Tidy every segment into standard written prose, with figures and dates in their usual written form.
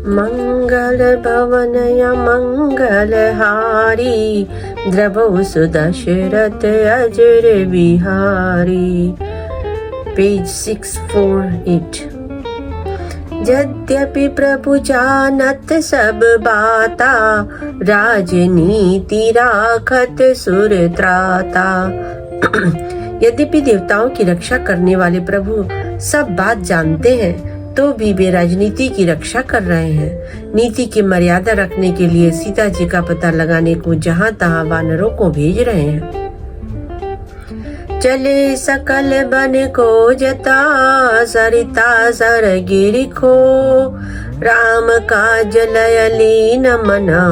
मंगल भवनय मंगलहारी द्रवौ सुदशरथ अजर बिहारी। पेज 648। यद्यपि प्रभु जानत सब बाता, राजनीति राखत सुर त्राता। यद्यपि देवताओं की रक्षा करने वाले प्रभु सब बात जानते हैं, तो भी वे राजनीति की रक्षा कर रहे हैं। नीति की मर्यादा रखने के लिए सीता जी का पता लगाने को जहाँ तहाँ वानरों को भेज रहे हैं। चले सकल बन को जता, सरिता सर गिरि खो, राम काज लय लीन मना,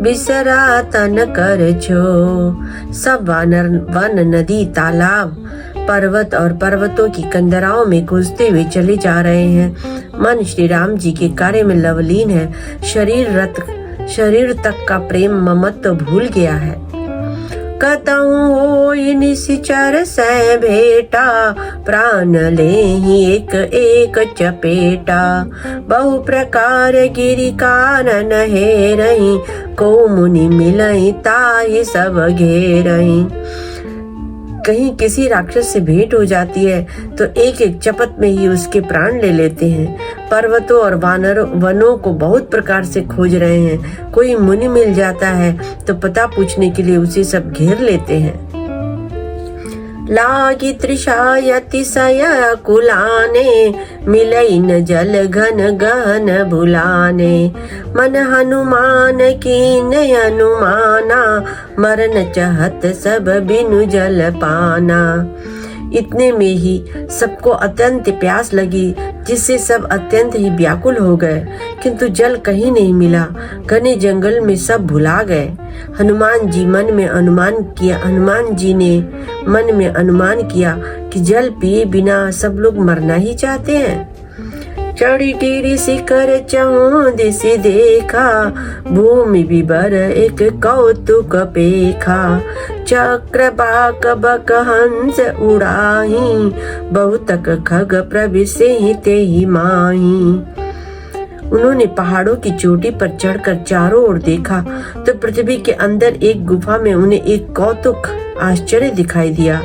बिसरा तन कर छो। सब वानर वन, नदी, तालाब, पर्वत और पर्वतों की कंदराओं में घुसते हुए चले जा रहे हैं। मन श्री राम जी के कार्य में लवलीन है। शरीर तक का प्रेम ममत्व भूल गया है। कतहु होई निश्चर सै भेटा, प्राण लेहि एक एक चपेटा। बहु प्रकार गिरि कानन हेरहि, को मुनि मिलहि ताहि सब घेरहि। कहीं किसी राक्षस से भेंट हो जाती है तो एक एक चपत में ही उसके प्राण ले लेते हैं। पर्वतों और वनों को बहुत प्रकार से खोज रहे हैं। कोई मुनि मिल जाता है तो पता पूछने के लिए उसे सब घेर लेते हैं। लागी तृषायतिशय कुलाने, मिलई न जल घन गहन भुलाने। मन हनुमान कीन हनुमाना, मरन चहत सब बिनु जल पाना। इतने में ही सबको अत्यंत प्यास लगी, जिससे सब अत्यंत ही व्याकुल हो गए, किंतु जल कहीं नहीं मिला। घने जंगल में सब भुला गए। हनुमान जी ने मन में अनुमान किया कि जल पिए बिना सब लोग मरना ही चाहते हैं। चढ़ी टिरी शिखर चहुँ दिशि देखा, भूमि विबर एक कौतुक पेखा। चक्र बाक बक हंस उड़ाही, बहुतक खग प्रविशहि तेहि माही। उन्होंने पहाड़ों की चोटी पर चढ़कर चारों ओर देखा तो पृथ्वी के अंदर एक गुफा में उन्हें एक कौतुक आश्चर्य दिखाई दिया।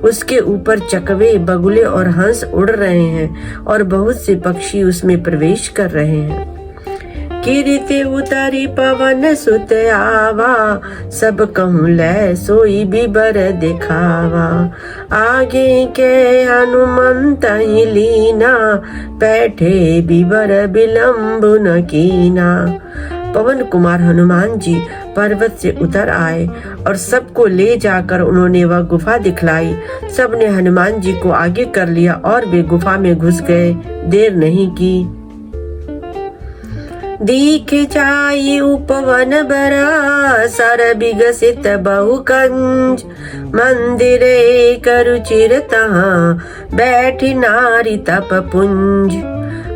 उसके ऊपर चकवे, बगुले और हंस उड़ रहे हैं और बहुत से पक्षी उसमें प्रवेश कर रहे हैं। किरीते उतारी पवन सुत आवा, सब कहूँ लै सोई बिबर दिखावा। आगे के हनुमंत ही लीना, बैठे बिबर विलम्ब न कीना। पवन कुमार हनुमान जी पर्वत से उतर आए और सबको ले जाकर उन्होंने वह गुफा दिखलाई। सबने हनुमान जी को आगे कर लिया और वे गुफा में घुस गए। देर नहीं की। दीख जाई उपवन बरा, सर विगसित बहुकंज। मंदिरे करुचिर तहाँ, बैठी नारी तप पुंज।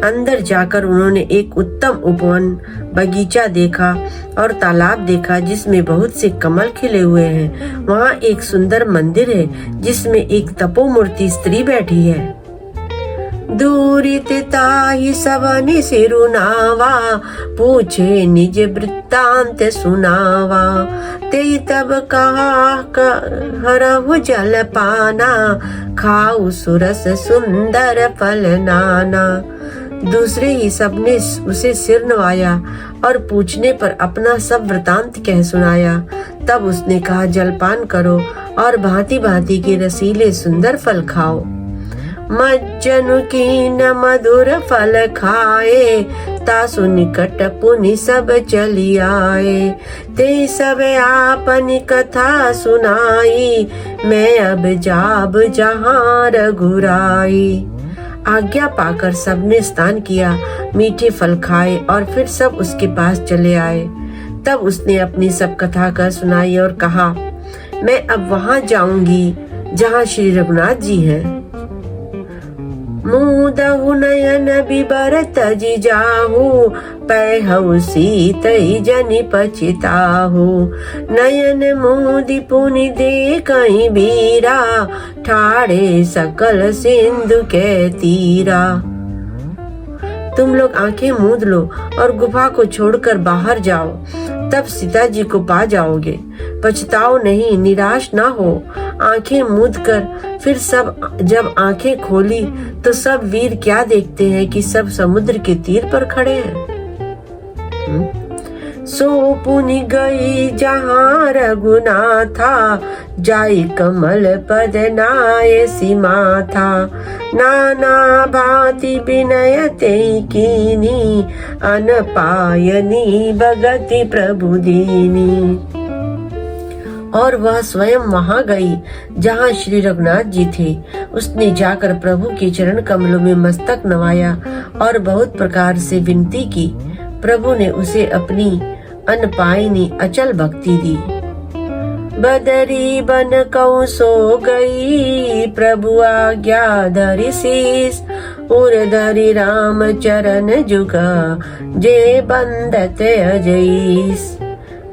अंदर जाकर उन्होंने एक उत्तम उपवन, बगीचा देखा और तालाब देखा जिसमें बहुत से कमल खिले हुए हैं। वहाँ एक सुंदर मंदिर है जिसमें एक तपोमूर्ति स्त्री बैठी है। दूरित ताहि सवनि सिरुनावा, पूछे निज वृत्तांत सुनावा। ते तब कहा हरहु जल पाना, खाऊ सुरस सुंदर फल नाना। दूसरे ही सबने उसे सिर नवाया और पूछने पर अपना सब वृतांत कह सुनाया। तब उसने कहा, जलपान करो और भांति भांति के रसीले सुंदर फल खाओ। मज्जनु कीन मधुर फल खाए, तासु निकट पुनि सब चली आए। ते सब आपनी कथा सुनाई, मैं अब जाब जहाँ रघुराई। आज्ञा पाकर सबने स्नान किया, मीठे फल खाए और फिर सब उसके पास चले आए। तब उसने अपनी सब कथा कर सुनाई और कहा, मैं अब वहाँ जाऊंगी जहाँ श्री रघुनाथ जी हैं। मुदहु नयन बिबर तजि जाहु, पैहु सीतई जनि पछिताहु। नयन मोदि पुनि देखहि बीरा, ठाड़े सकल सिंधु के तीरा। तुम लोग आंखें मूंद लो और गुफा को छोड़कर बाहर जाओ, तब सीता जी को पा जाओगे। पछताओ नहीं, निराश ना हो। आंखें मूंद कर फिर सब जब आंखें खोली तो सब वीर क्या देखते हैं कि सब समुद्र के तीर पर खड़े हैं। सो पुनि गई जहाँ रघुनाथा, जाई कमल पद नाय सीमा था। नाना भांति विनय ते कीनी, अनपायनी भगति प्रभु दीनी। और वह स्वयं वहां गई जहां श्री रघुनाथ जी थे। उसने जाकर प्रभु के चरण कमलों में मस्तक नवाया और बहुत प्रकार से विनती की। प्रभु ने उसे अपनी अनपायनी अचल भक्ति दी। बदरी बन कौ सो गई, प्रभु आज्ञा धरि शीस। उर धरि राम चरण जुगा, जे बंदत अजईस।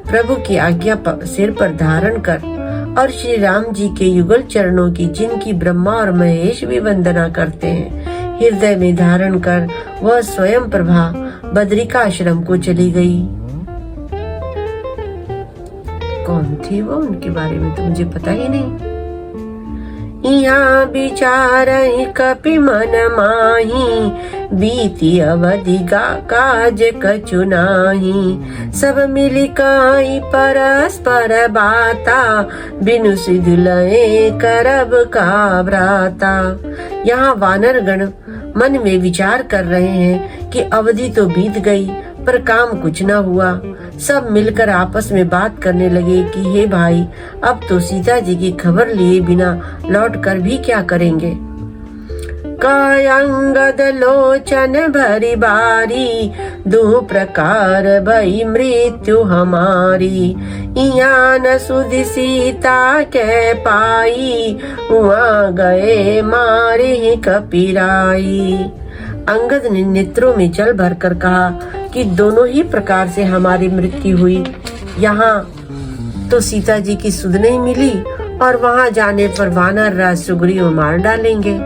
प्रभु की आज्ञा सिर पर धारण कर और श्री राम जी के युगल चरणों की, जिनकी ब्रह्मा और महेश भी वंदना करते हैं, हृदय में धारण कर वह स्वयं प्रभा बद्रिका आश्रम को चली गई। कौन थी वो, उनके बारे में तो मुझे पता ही नहीं। यहाँ विचार कपि मन माही, बीती अवधि काज कछु नाही। सब मिली काई परस्पर बाता, बिनु सिधु लय करब का भ्राता। यहाँ वानर गण मन में विचार कर रहे हैं कि अवधि तो बीत गई पर काम कुछ न हुआ। सब मिलकर आपस में बात करने लगे कि हे भाई, अब तो सीता जी की खबर लिए बिना लौट कर भी क्या करेंगे। कायंगद लोचन भरी बारी, दो प्रकार भई मृत्यु हमारी। इहाँ न सुधि सीता के पाई, वहाँ गए मारे कपिराई। अंगद ने नेत्रों में जल भरकर कहा कि दोनों ही प्रकार से हमारी मृत्यु हुई। यहाँ तो सीता जी की सुध नहीं मिली और वहाँ जाने पर वानर राज सुग्रीव मार डालेंगे।